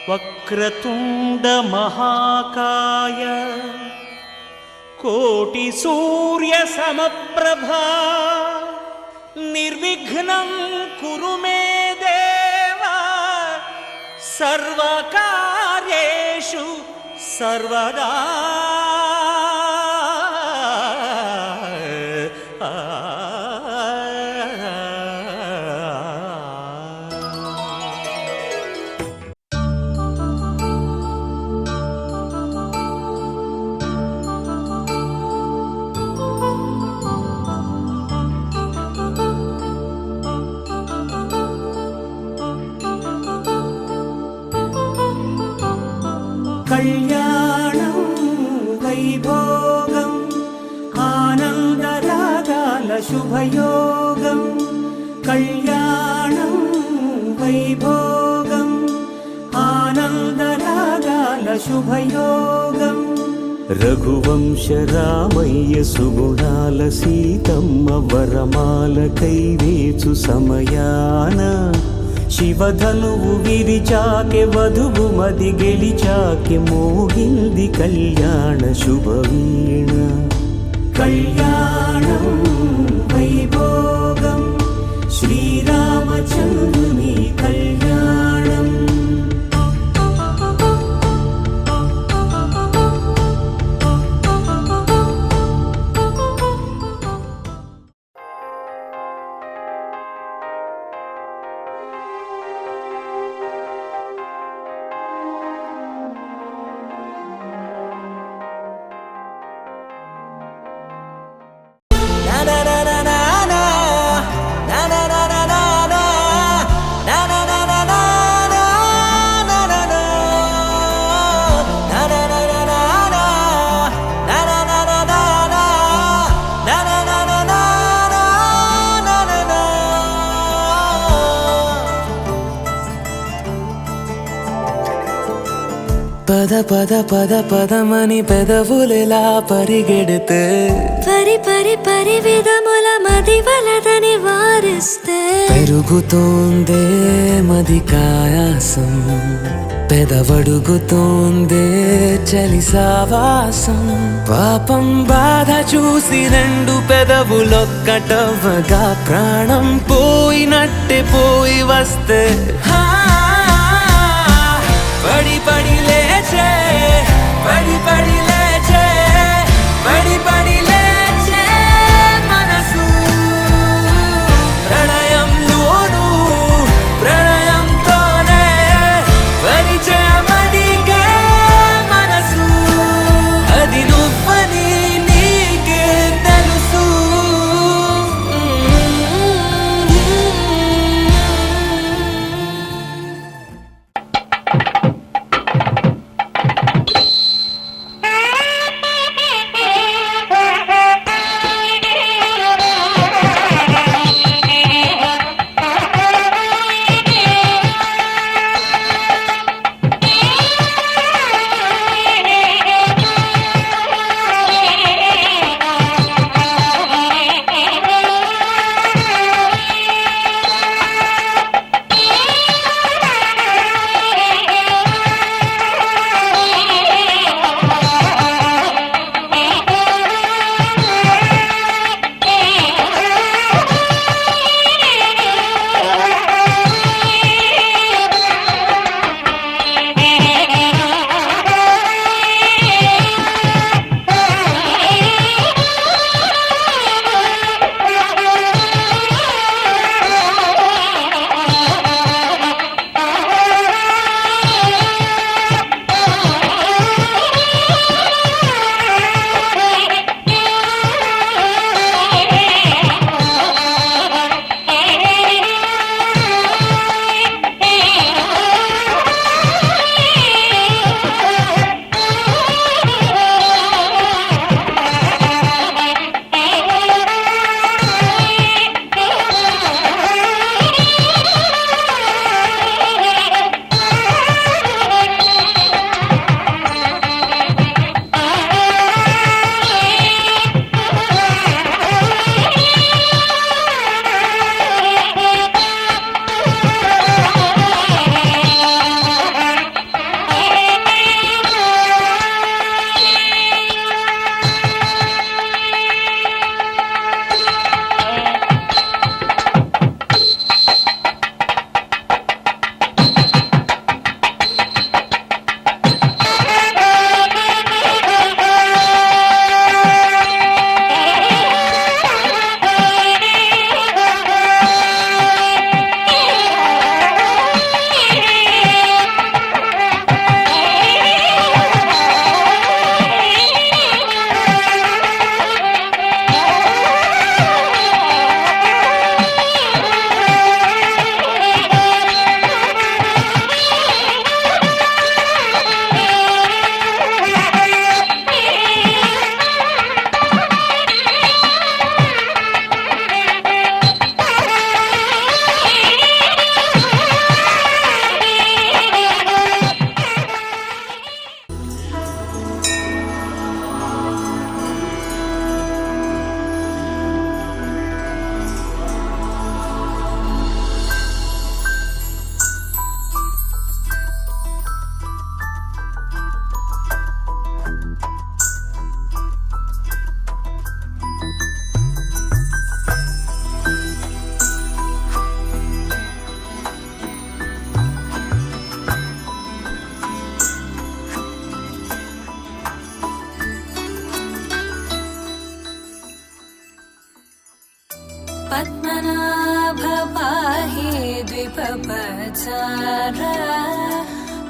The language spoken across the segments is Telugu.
వక్రతుండ మహాకాయ కోటి సూర్య సమప్రభా నిర్విఘ్నం కురు మే దేవ సర్వకార్యేషు సర్వదా. కళ్యాణం వైభోగం ఆనందరాగాల శుభయోగం. కళ్యాణం వైభోగం ఆనందరాగాల శుభయోగం. రఘువంశ రామయ్య సుగుణాల సీతమ్మ వరమాల కైవేచు సమయాన శివధనువు విరిచాకె వధువు మది గెలిచాకె మోగింది కళ్యాణ శుభవీణ. కళ్యాణం వైభోగం శ్రీరామచంద్రుని కళ్యాణం. పద పద పద పదమని పెదవులెలా పరిగెడితే పరి పరి పరి విధముల మది వలదని వారిస్తే పెరుగుతోందే మది కాయాసం పెదవడుగుతోందే చలి సావాసం. పాపం బాధ చూసి రెండు పెదవులొక్కటవ్వగా ప్రాణం పోయినట్టే పోయి వస్తే పడి పడి లేచే పడి పడి లేచే పడి పడి లేచే మనసు ప్రణయంలోను ప్రణయంతోనే పరిచయమడిగే మనసు అది నువ్వని నీకే తెలుసు.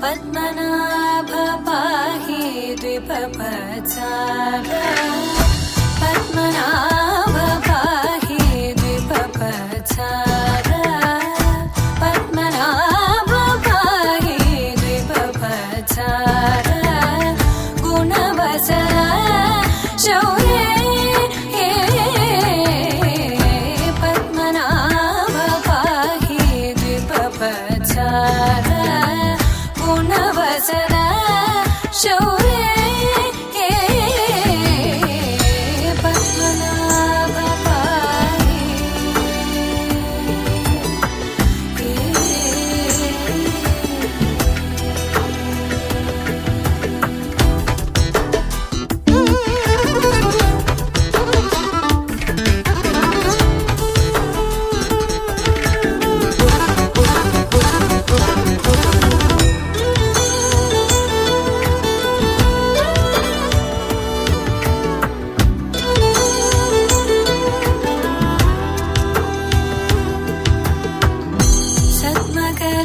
पद्मनाभ पाहि द्विपपचार पद्मनाभ पाहि द्विपपचार पद्मनाभ पाहि द्विपपचार गुणवसर शौर्ये पद्मनाभ पाहि द्विपपचार गुणवसर शौर्ये पद्मनाभ पाहि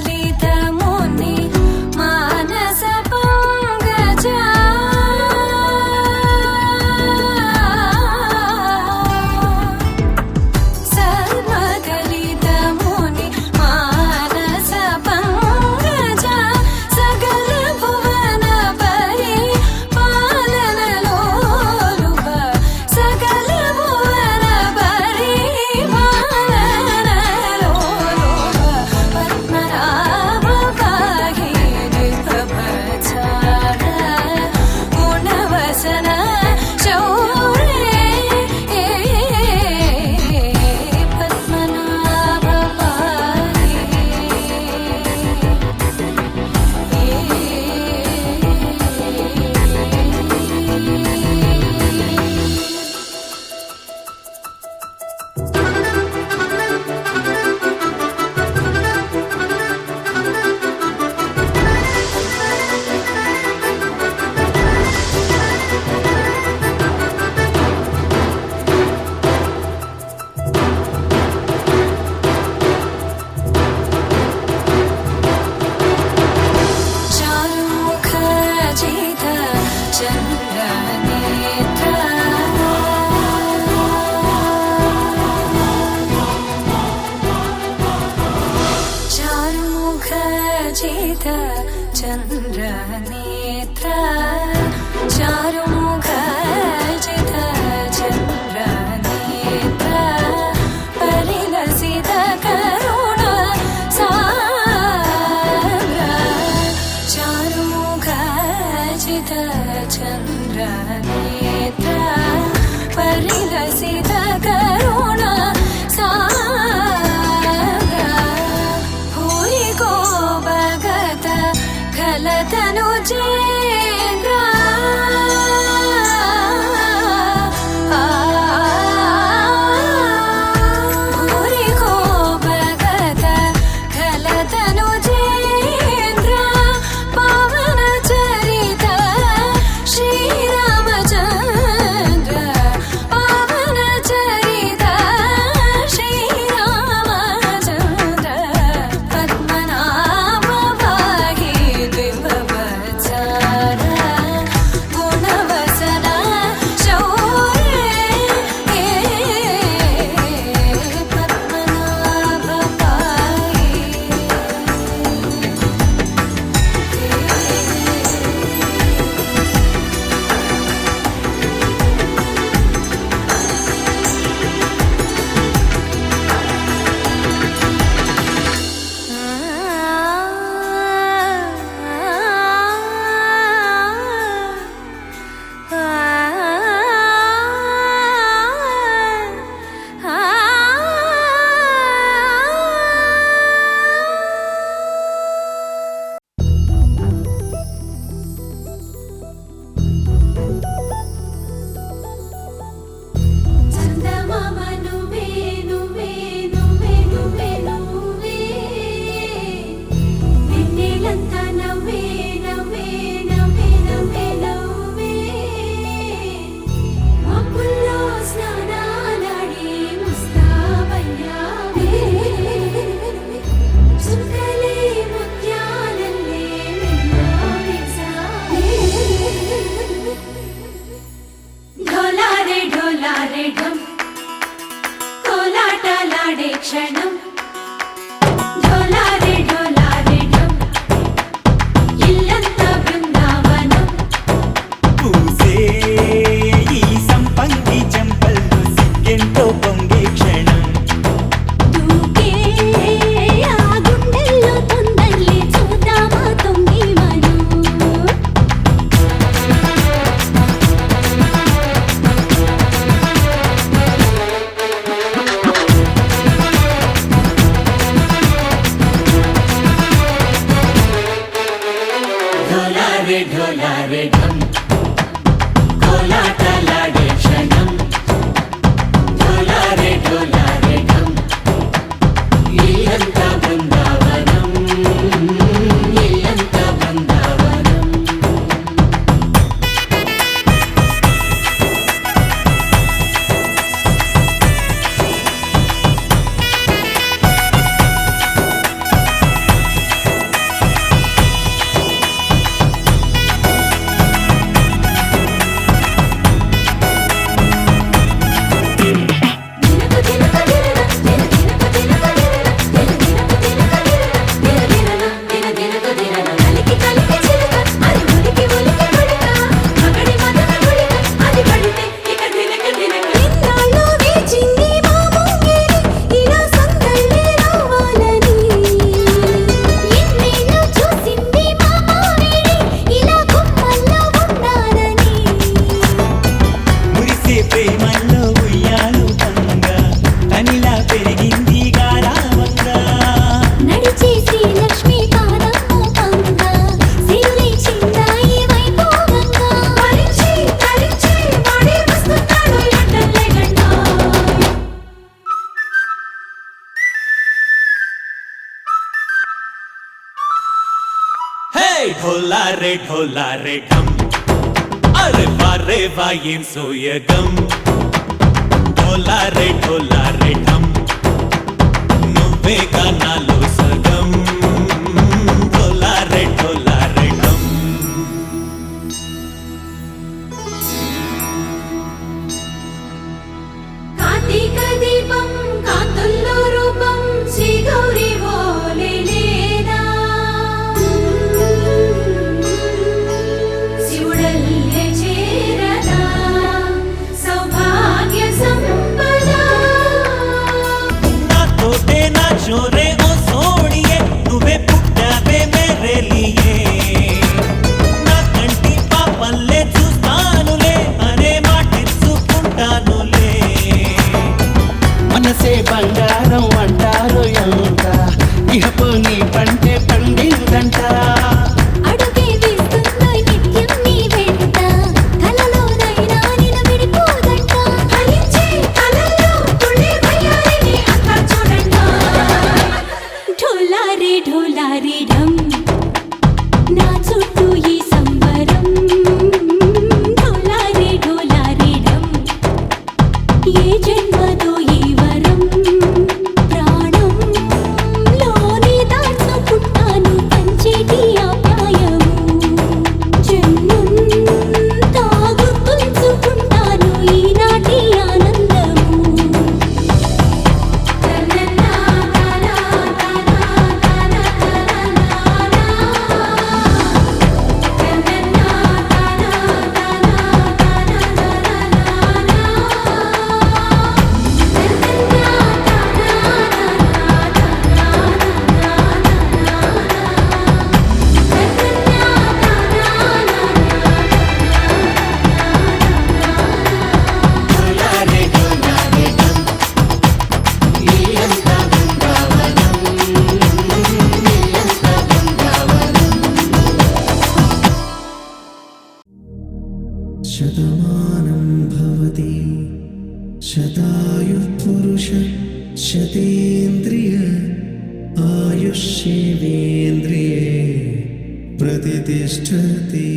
सद्मकलितमुनि मानस पंकजा सद्मकलितमुनि मानस पंकजा सकल भुवन परि पालन लोलुप सकल भुवन परि पालन लोलुप पद्मनाभ पाहि द्विपपचार गुणवसन शौर्ये पद्मनाभ पाहि चारुमुख जित चन्द्रनेत्र चारुमुख जित चन्द्रनेत्र चारुमुख जित चन्द्रनेत्र परिलसित करुण साग्र चारुमुख जित चन्द्रनेत्र परिलसित करुण साग्र भूरि को भगत खलतनु चेन्द्र भूरि को भगत खलतनु चेन्द्र पावन चरित श्रीरामचन्द्र पावन चरित श्रीरामचन्द्र पद्मनाभ पाहि द्विपपचार ఢోలారే ఢోలారే ఢం కోలాటలాడే క్షణం ఢోలారే ఢోలారే ఢం ఇల్లంతా బృందావనం ఇల్లంతా బృందావనం ఢోలారే ఢోలారే ఢం అరే వారే వాయేం సోయగం ఢోలారే ఢోలారే ఢం నువ్వే గానాలో సగం ఢోలారే ఢోలారే ఢం కార్తీక దీపం కాంతుల్లో రూపం శ్రీ గౌరీ ఓలే లేదా శివుడల్లే చేరదా సౌభాగ్య సంపద నాతోటే నా చోరే ఓ సోడియే నువ్వే పుట్టావే మేరే లియే నా కంటి పాపల్లే చూస్తానులే అనే మాటిచ్చుకుంటానులే మనసే బంగారం అంటారు ఎంత ఇహపు నీ పంటే పండిందంట అడుగే వేస్తుందో నిత్యం నీ వెంట కలలోనైనా నిలబడిపోదంట ఫలించే కలలో తుళ్ళే వయ్యారిని అంతా చూడంట ఢోలారే ఢోలారే ఢం నా చుట్టూ ఈ సంబరం ఢోలారే ఢోలారే ఢం ఏ జన్మదో ఈ వరం ప్రాణం లోని దాచుకుంటాను పంచేటి ఆప్యాయము జన్మంతా గుర్తుంచుకుంటాను ఈనాటి ఆనందము ఢోలారే ఢోలారే ఢం ఇల్లంతా బృందావనం ఇల్లంతా బృందావనం శతమానం భవతి శతాయుః పురుష శతేంద్రియ ఆయుష్యేవేంద్రియే ప్రతిష్టతి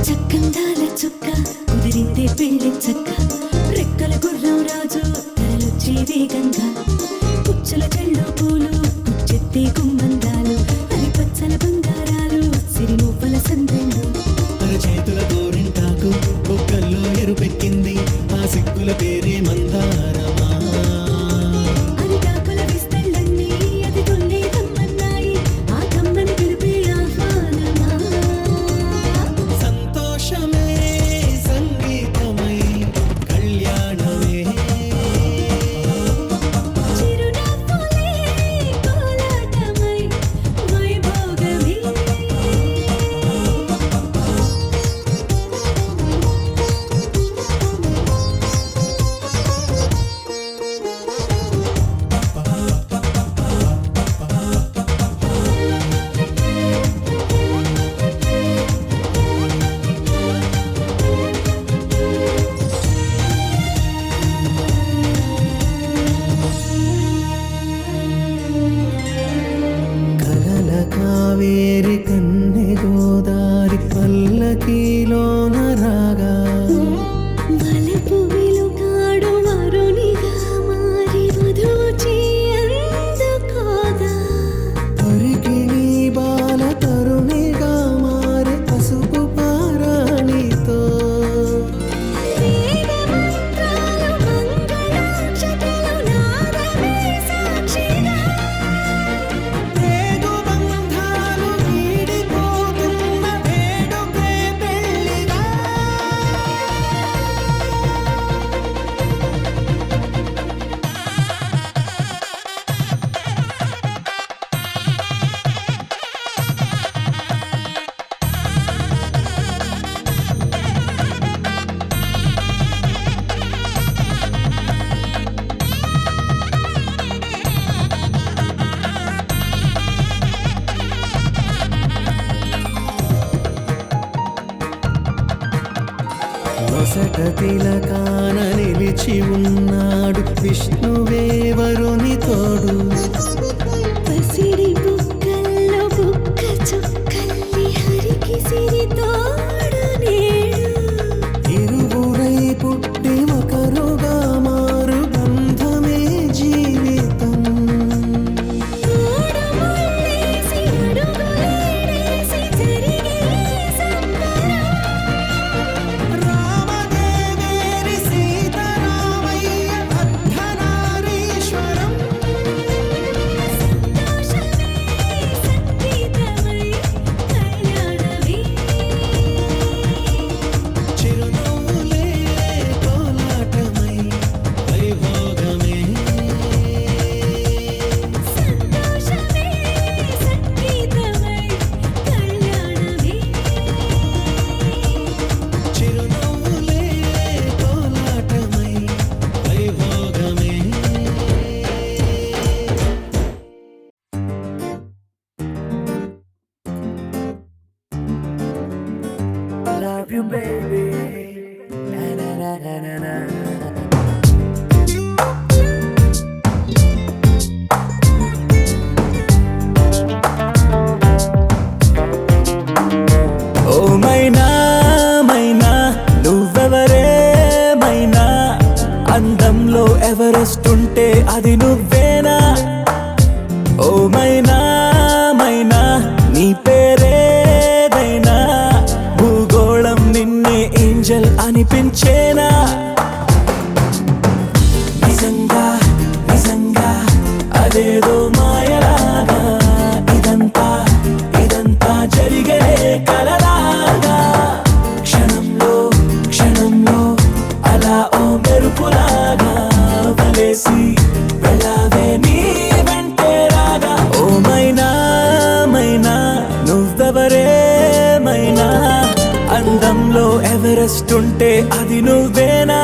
చక్కందాల చుక్క కుదిరిందే పెళ్లి చక్క రెక్కల గుర్రం రాజు తరలొచ్చే వేగంగా పుచ్చల చెళ్ళు పూలు పుచ్చెత్తే గుమ్మందాలు అరి పచ్చల బంగారాలు సిరిమూపల సందెండు అరచేతుల గోరింటాకు బొక్కల్లో ఎరుపెక్కింది ఆ సిక్కుల పేరే మందారమా అరిటాకుల విస్తళ్ళన్నీ అది తొల్లే కమ్మన్నాయి ఆ కమ్మని పిలిపే ఆహ్వానమా నొసట తిలకాన నిలిచి ఉన్నాడు విష్ణువే వరుని తోడు. పసిడి బుగ్గల్లో బుగ్గ చుక్కల్లి హరికి సిరి తోడు నేడు. ఇరువురై పుట్టి ఒకరుగా మారు బంధమే జీవితం. మూడు ముళ్ళేసి అడుగులేసి జరిగే సంబరం. రామదేవేరి సీతారామయ్య అర్ధనారీశ్వరం. సంతోషమే సంగీతమై కళ్యాణమే. చిరునవ్వులే కోలాటమై వైభోగమే. సంతోషమే సంగీతమై కళ్యాణమే. చిరునవ్వులే కోలాటమై Vaibhogame. Love you baby. Na na na na na na. ఓ మైనా మైనా నువ్వెవరే మైనా, అందంలో ఎవరెస్ట్ ఉంటే అది నువ్వేనా. ఓ మైనా మైనా నీ పేరేదైనా, భూగోళం నిన్నే ఏంజల్ అనిపించేనా. నిజంగా నిజంగా అదేదో మాయలాగా, ఇదంతా ఇదంతా జరిగే కలలాగా. క్షణంలో క్షణంలో అలా ఓ మెరుపులాగా వలేసి వెళ్ళావే నీ వెంటే రాగా. ఓ మైనా మైనా నువ్వెవరే మైనా, అందంలో ఎవరెస్ట్ ఉంటే అది నువ్వేనా.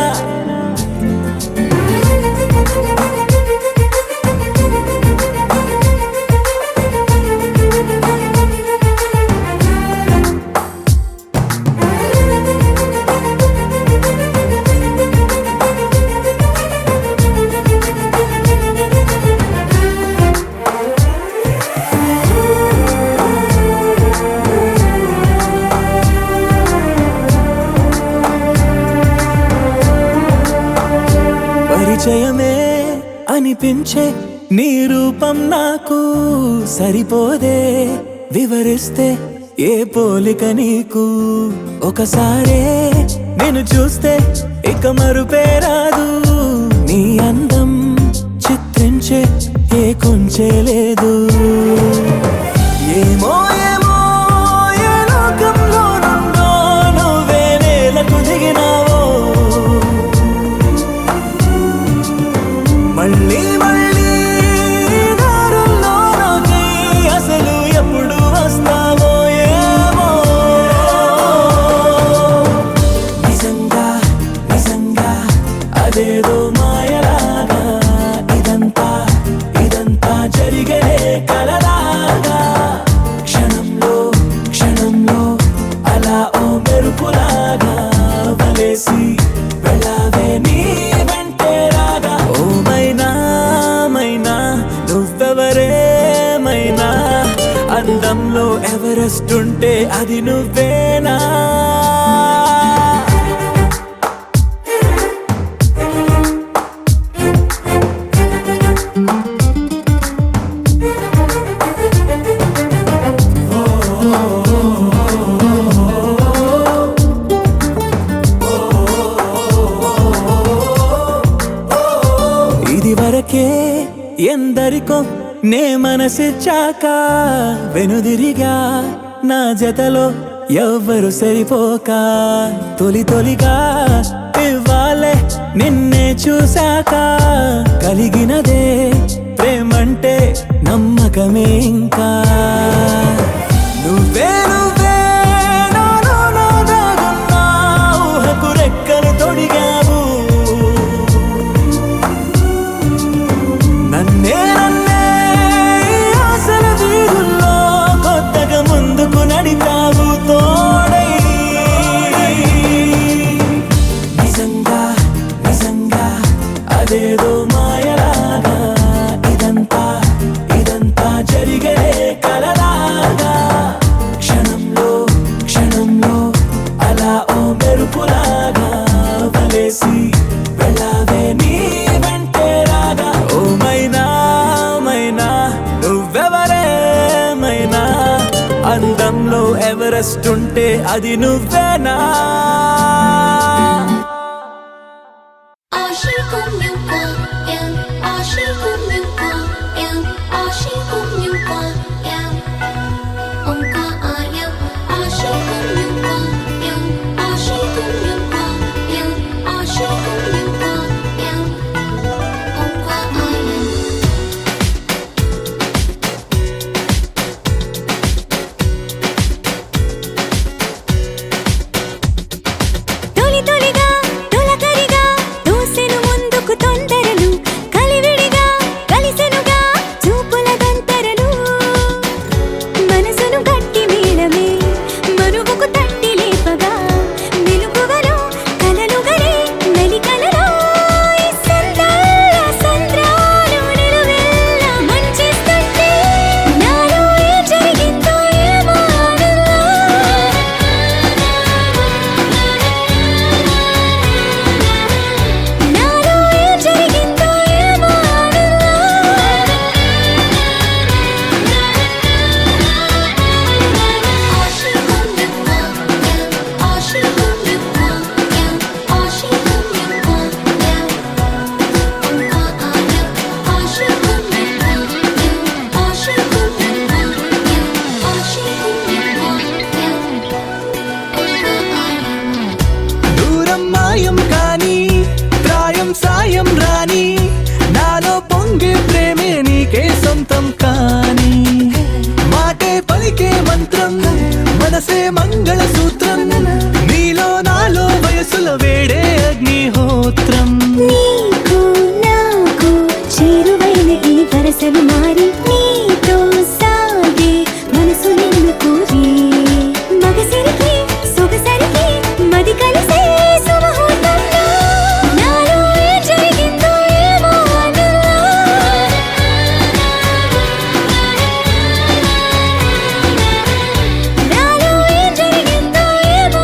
పరిచయమే అనిపించే నీ రూపం నాకు సరిపోదే, వివరిస్తే ఏ పోలిక నీకు. ఒకసారే నేను చూస్తే ఇక మరుపే రాదు, నీ అందం చిత్రించే ఏ కొంచె లేదు. ఏమో ఏమో ఏ లోకంలో నుండో నువ్వే నేలకు దిగినావో, మళ్ళీ మళ్ళీ దారుల్లోకి అసలు ఎప్పుడు వస్తావో ఏమో. నిజంగా నిజంగా అదేదో మాయలాగా, ఇదంతా ఇదంతా జరిగే కలలాగా. క్షణంలో క్షణంలో అలా ఓ మెరుపులాగా వలేసి వెళ్ళావే నీ వెంటే రాగా. ఓ మైనా మైనా నువ్వెవరే మైనా, అందంలో ఎవరెస్ట్ ఉంటే అది నువ్వేనా. ఇది వరకే ఎందరికో నే మనసిచ్చాక, వెనుదిరిగా నా జతలో ఎవ్వరు సరిపోక. తొలి తొలిగా ఇవ్వాలే నిన్నే చూశాక, కలిగినదే ప్రేమంటే నమ్మకమే ఇంకా. నువ్వే నువ్వే నాలో నా దాగున్నా ఊహకు రెక్కలు తొడిగావు. నన్నే నన్నే ఆశల వీధుల్లో కొత్తగా ముందుకు నడిపావు తోడై. అందంలో ఎవరెస్ట్ ఉంటే అది నువ్వేనా మనసే మంగళ సూత్రం నీలో నాలో వయసుల వేడే అగ్నిహోత్రం నీకు నాకు చేరువైన ఈ వరసలు మారి నీతో సాగే మనసు నిన్ను కోరి మగసిరికి సొగసరికి మది కలిసే సుముహూర్తంలో నాలో ఏం జరిగిందో ఏమో ఆనందం నాలో ఏం జరిగిందో ఏమో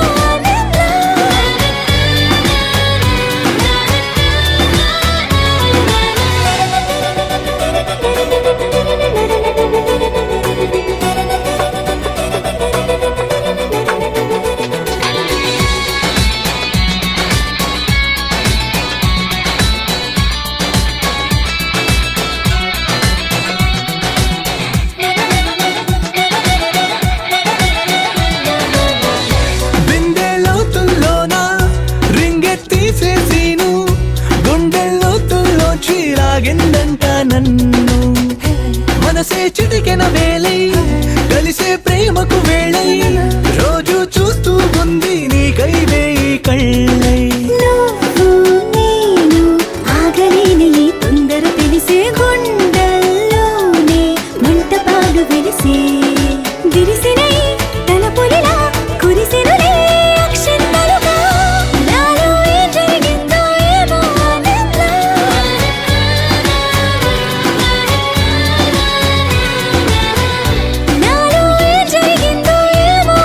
బిందె లోతుల్లోన రింగెత్తీసేసీను గుండె లోతుల్లోంచి లాగిందంట నన్ను మనసే చిటికెన వేలై కలిసే ప్రేమకు వేళై రోజు చూస్తూ ఉంది నీకై వేయి కళ్ళై నువ్వు నేను ఆగలేని ఈ తొందర తెలిసే గుండెల్లోనే మంటపాలు వెలిసే విరిసిన ఈ తలపులిలా కురిసెనులే అక్షంతలుగా నాలో ఏం జరిగిందో ఏమో ఆనందం నాలో ఏం జరిగిందో ఏమో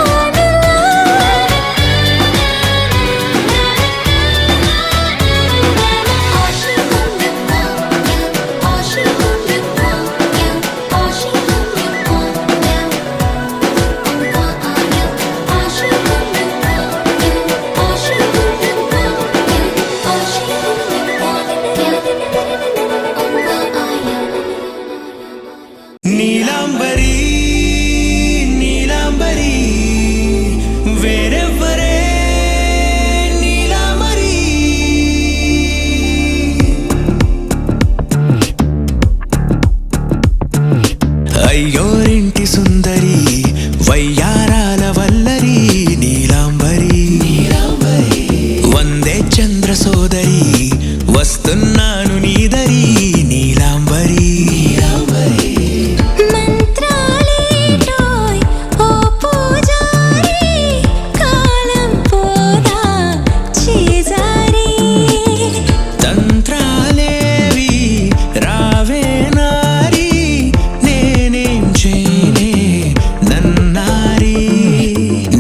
నీలాంబరి నీలాంబరి వేరెవ్వరే నీలాంబరి అయ్యోరింటి సుందరి వయ్యారాల వల్లరి నీలాంబరి వందే చంద్ర సోదరి వస్తున్నాను నీదరి నీలాంబరి మంత్రాలేటోయ్ ఓ పూజారి కాలం పోదా చేజారి తంత్రాలేవి రావే నారి నేనేం చేయనే నన్నారి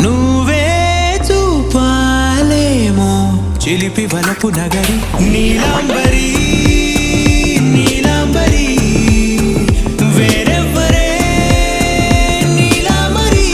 నువ్వే చూపాలేమో చిలిపి వలపు నగరి నీలాంబరి నీలాంబరి వేరెవ్వరే నీలాంబరి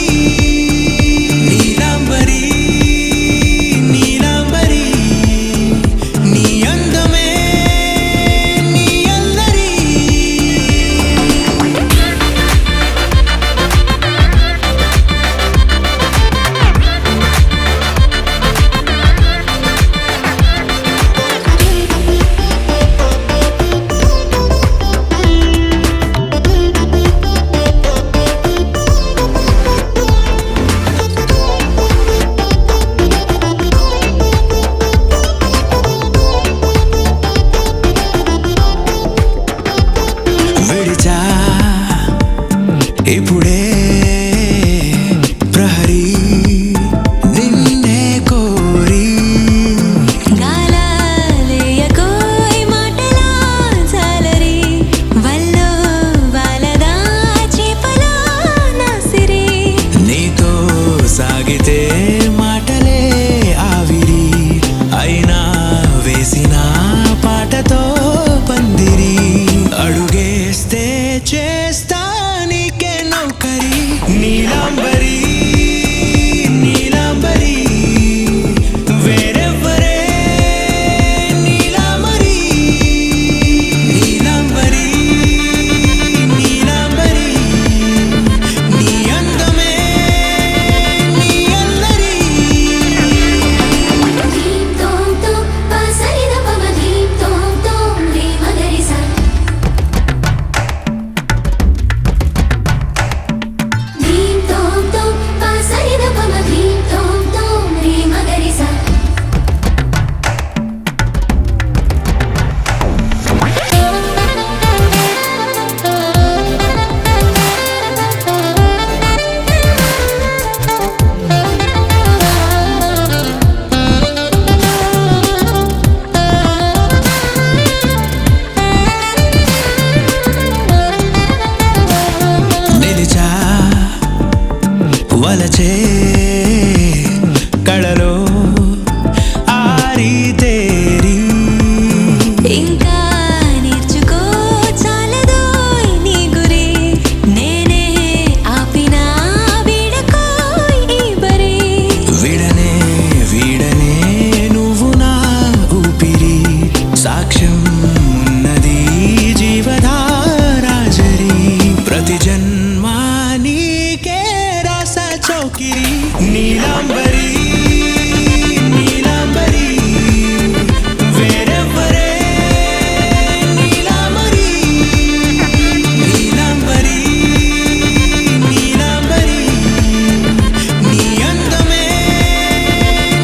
వలచే కళలో ఆరి తేరి ఇంకా నేర్చుకో చాలదోయ్ నీ గురి నేనే ఆపినా వీడకోయ్ ఈ బరి విడనే వీడనే నువ్వు నా ఊపిరి సాక్ష్యం ఉన్నది జీవధారాజరి ప్రతి జన్మా నీకే రస చౌకిరి నీలాంబరి నీలాంబరి వేరెవ్వరే నీలాంబరి నీలాంబరి నీలాంబరి నీ అందమే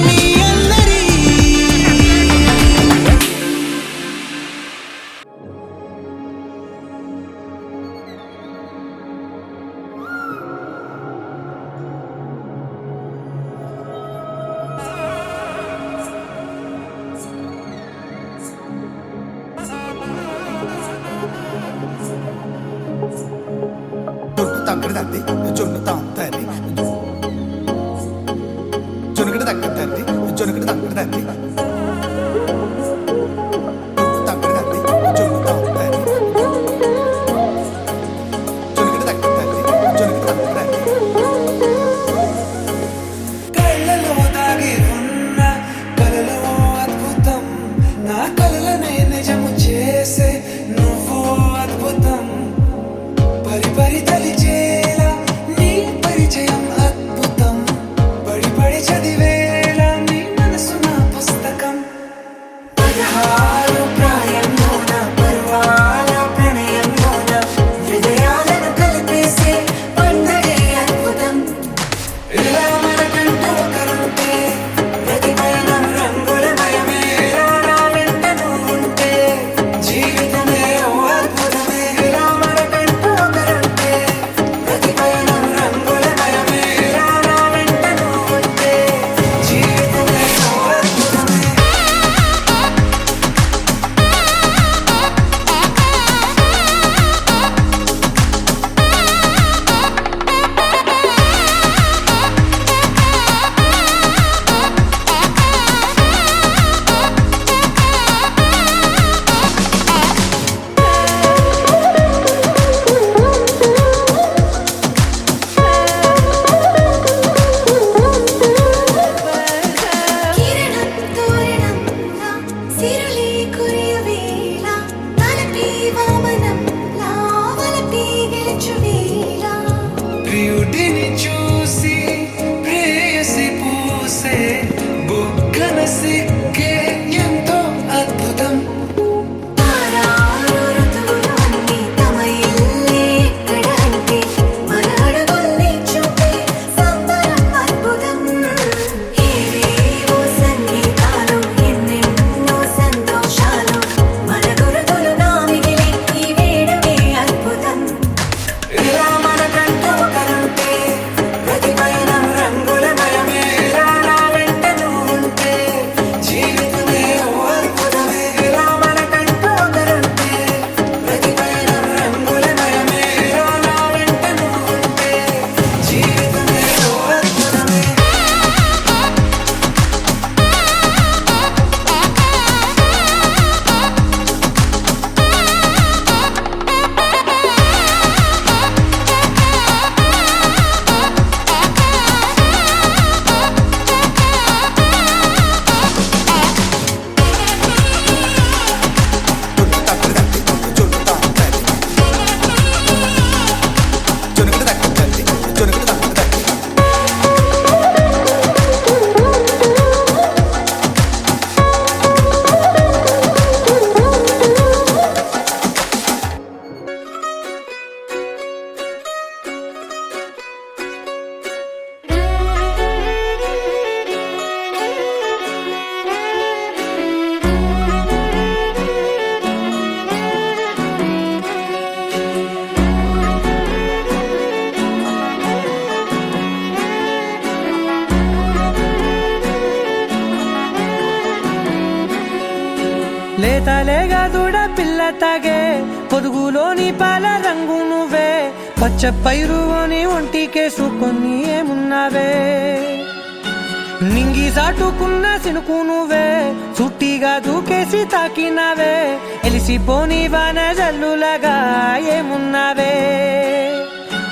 నీ అల్లరి జొన్ను తక్కడి తద్ది జొన్ను తాంతది జొన్నుకడి తక్కడి తద్ది జొన్నుకడి తక్కడి తద్ది జొన్ను తక్కడి తద్ది జొన్ను తాంతది జొన్నుకడి తక్కడి తద్ది జొన్నుకడి తక్కడి తద్ది కళ్ళలో దాగి ఉన్న కలలో అద్భుతం నా కలలనే నిజము చేసే నువ్వు అద్భుతం పరి పరి తలిచేలా నీ పరిచయం అద్భుతం పడి పడి చదివేలా నీ మనసు నా పుస్తకం 16 ప్రాయంలోన పర్వాల ప్రణయంలోన హృదయాలను కలిపేసే పండగే అద్భుతం ఇలా మనకంటూ ఒకరుంటే ప్రతి పయనం రంగులమయమే ఇలా నా వెంట నువ్వుంటే జీవితమే ఓ అద్భుతమే ఇలా మనకంటూ ఒకరుంటే ప్రతి పయనం రంగులమయమే ఇలా నా వెంట నువ్వుంటే జీవితమే ఓ అద్భుతమే కిరణం తోరణంలా సిరులే కురియవేళ తలపి వామనంలా వలపి గెలుచువేళ ప్రియుడిని చూసి ప్రేయసి పూసే బుగ్గన సిక్కే ఎంతో అద్భుతం తారారు ఋతువులు అన్నీ తమ ఇల్లే ఎక్కడ అంటే మన అడుగుల్ని చూపే సంబరం అద్భుతం ఏవేవో సంగీతాలు ఎన్నెన్నో సంతోషాలు మన గురుతులుగా మిగిలే ఈ వేడుకే అద్భుతం ఇలా మనకంటూ ఒకరుంటే ప్రతి పయనం రంగులమయమే ఇలా నా వెంట నువ్వుంటే జీవితమే ఓ అద్భుతమే ఇలా మనకంటూ ఒకరుంటే ప్రతి పయనం రంగులమయమే ఇలా నా వెంట నువ్వుంటే జీవితమే ఓ అద్భుతమే జొన్ను తక్కడి తద్ది జొన్ను తాంతది జొన్నుకడి తక్కడి తద్ది జొన్నుకడి తక్కడి తద్ది లేతలేగా దూడ పిల్ల తాగే పొదుగులోని పాల రంగు నువ్వే పచ్చ పచ్చ పైరుని ఒంటికేసుకొని ఏమున్నావే నింగి సాటుకున్న సినుకు నువ్వే చుట్టిగా దూకేసి తాకినావే ఎలిసిపోని వాన జల్లులగా ఏమున్నావే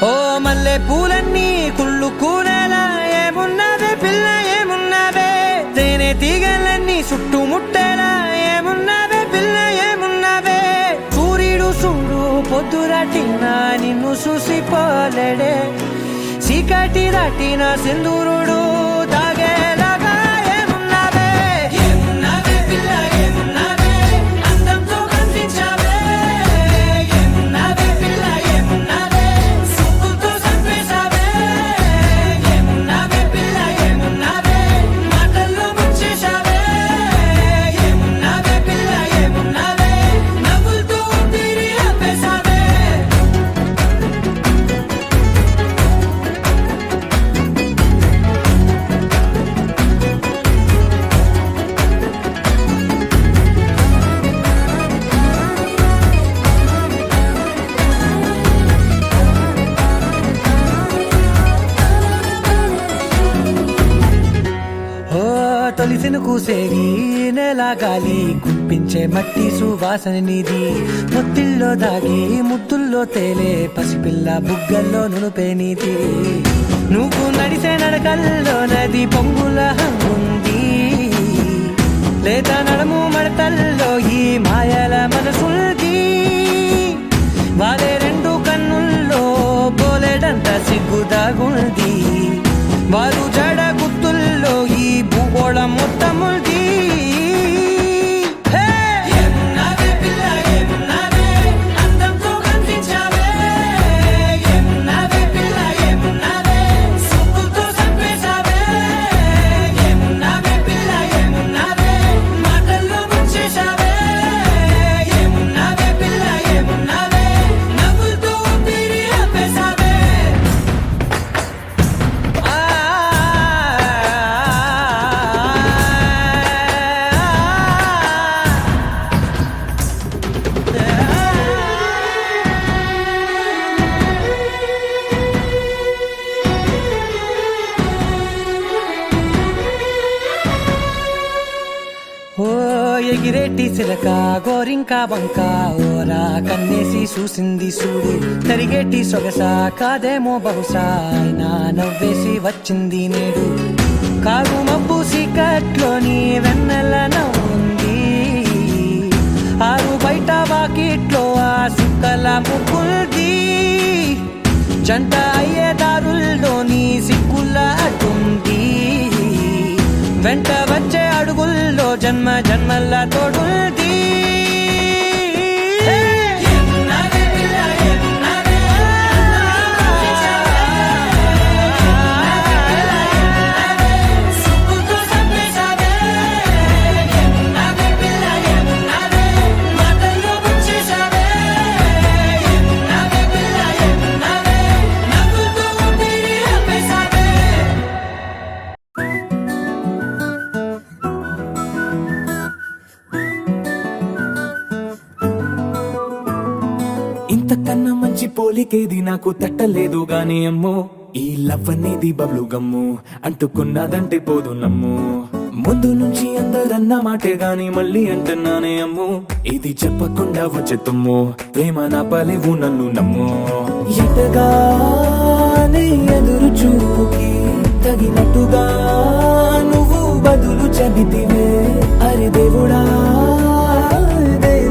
ఓ మల్లె పూలన్నీ కుళ్ళు కూరలా ఏమున్నావే పిల్ల ఏమున్నావే తేనె తీగలన్నీ చుట్టుముట్టేలా ఏమున్నావే పిల్ల ఏమున్నావే సూర్యుడు చూడు పొద్దురాటినా నిన్ను చూసిపోలేడే చీకటి దాటిన సింధూరుడు తాగేలాగా ఏమున్నావే ఏమున్నావే పిల్ల ఏమున్నావే అందంతో కనిపించావే ఏమున్నావే పిల్ల ఏమున్నావే సుక్కుతో చంపేశావే ఏమున్నావే పిల్ల ఏమున్నావే మాటల్లో ముంచేశావే ఏమున్నావే పిల్ల ఏమున్నావే నవ్వులతో ఊపిరి ఆపేశావే తొలిసిన కూసేరి నెల గాలి గుప్పించే మట్టి సువాసన నిధి ముత్తిల్లో దాగి ముద్దుల్లో తేలే పసిపిల్ల బుగ్గల్లో నునుపే నీది నువ్వు నడిసే నడకల్లో నది పొంగుల హంగుంది లేదా నడము మడతల్లో ఈ మాయల మనసుంది వారే రెండు కన్నుల్లో పోలేడంత సిగ్గుదాగుంది వారు జడ గుర్తుల్లో ఈ భూగోళం మొత్తముంది ఏమున్నావే పిల్ల ఏమున్నావే అందంతో కనిపించావే ఏమున్నావే పిల్ల ఏమున్నావే సుక్కుతో చంపేశావే ఏమున్నావే పిల్ల ఏమున్నావే మాటల్లో ముంచేశావే ఏమున్నావే పిల్ల ఏమున్నావే నవ్వులతో ఊపిరి ఆపేశావే ఓ ఎగిరేటి చిలక గోరింక వంక ఓరా కన్నేసి చూసింది చూడు తరిగేటి సొగస కాదేమో బహుశా అయినా నవ్వేసి వచ్చింది నేడు కారు మబ్బు సీకట్లోని వెన్నెల నవ్వుంది ఆరు బయట వాకిట్లో ఆ సుక్కల ముగ్గుల్ది జంట అయ్యే దారుల్లోని సిక్కుల అడ్డుంది వెంట వచ్చే అడుగుల్లో జన్మ జన్మల్ల తోడుంది ఇంతకన్నా మంచి పోలికేది నాకు తట్టలేదు గాని అమ్మో ఈ లవ్ అనేది బబ్లు గమ్ము అంటుకున్నదంటే పోదు నమ్ము ముందు నుంచి అందరన్న మాటే గాని మళ్ళీ అంటున్నానే అమ్ము ఇది చెప్పకుండా వచ్చే తుమ్ము ప్రేమ నా పలేవు నన్ను నమ్ము ఎటగానే ఎదురు చూకి తగినట్టుగా నువ్వు బదులు చెబితివే అరే దేవుడా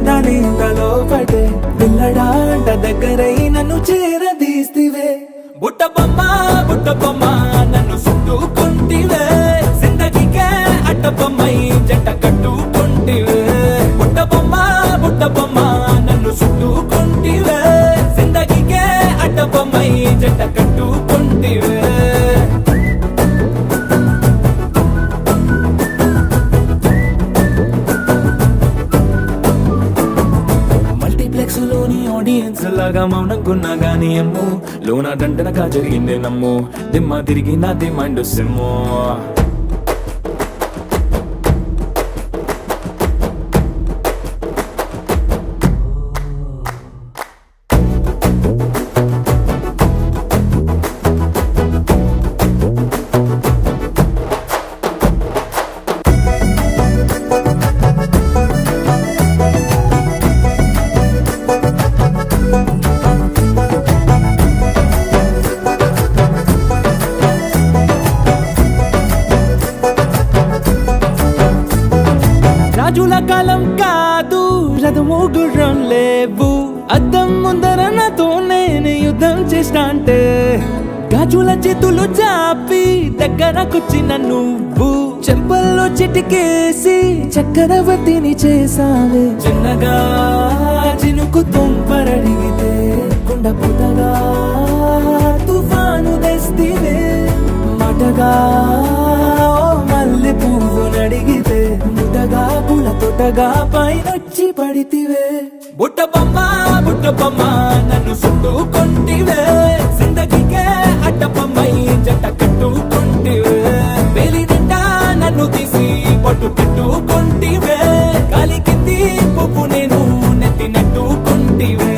దాని తలో పడే పిల్లడాంట దగ్గరై నన్ను చేరదీస్తివే బుట్ట బొమ్మ నన్ను చుట్టుకుంటివే జిందగీకే అట్ట బొమ్మై జంట కట్టుకుంటివే బుట్ట బొమ్మ నన్ను చుట్టుకుంటివే జిందగీకే అట్ట బొమ్మై జంట కట్టుకుంటివే లోని ఆడియన్స్ లాగా మౌనంకున్నా గానీ అమ్ము లోన దండనగా జరిగిందే నమ్ము దిమ్మ తిరిగి నా మైండ్ సిమ్ము రోజుల కాలం కాదు, రథము గుర్రం లేవు. అద్దం ముందర నాతో నేను యుద్ధం చేస్తా అంటే గాజుల చేతులు చాపి దగ్గరకొచ్చిన నువ్వు చెంపల్లో చిటికేసి చక్రవర్తిని చేసావే. చిన్నగా చినుకు తుంపరడిగితే కుండ పుటగా తుఫాను తెస్తివే. మాటగా మల్లె పువ్వు నడిగితే ముటగా పూల తోటగా పైనొచ్చి పడితివే. బుట్ట బొమ్మ నన్ను చుట్టుకొంటివే. జిందగీకే అడ్డపమ్మై జంట కట్టుకొంటివే. వేలి నిండా నన్ను తీసి పట్టు పెట్టుకొంటివే. గాలి కింది పువ్వు నేను నెత్తి నెట్టుకొంటివే.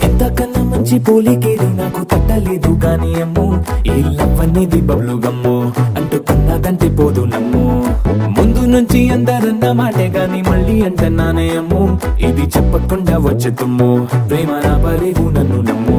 ఎంతకన్నా మంచి పోలికేది నాకు తట్టలేదు కానీ అమ్ము, ఈ లవ్ అనేది బబ్లు గమ్ము అంటుకున్నదంటే పోదు నమ్ము. ముందు నుంచి అందరన్న మాటే గాని మళ్ళీ అంటున్నానే అమ్ము, ఇది చెప్పకుండా వచ్చే తుమ్ము. ప్రేమ నా పరేవు నన్ను నమ్ము.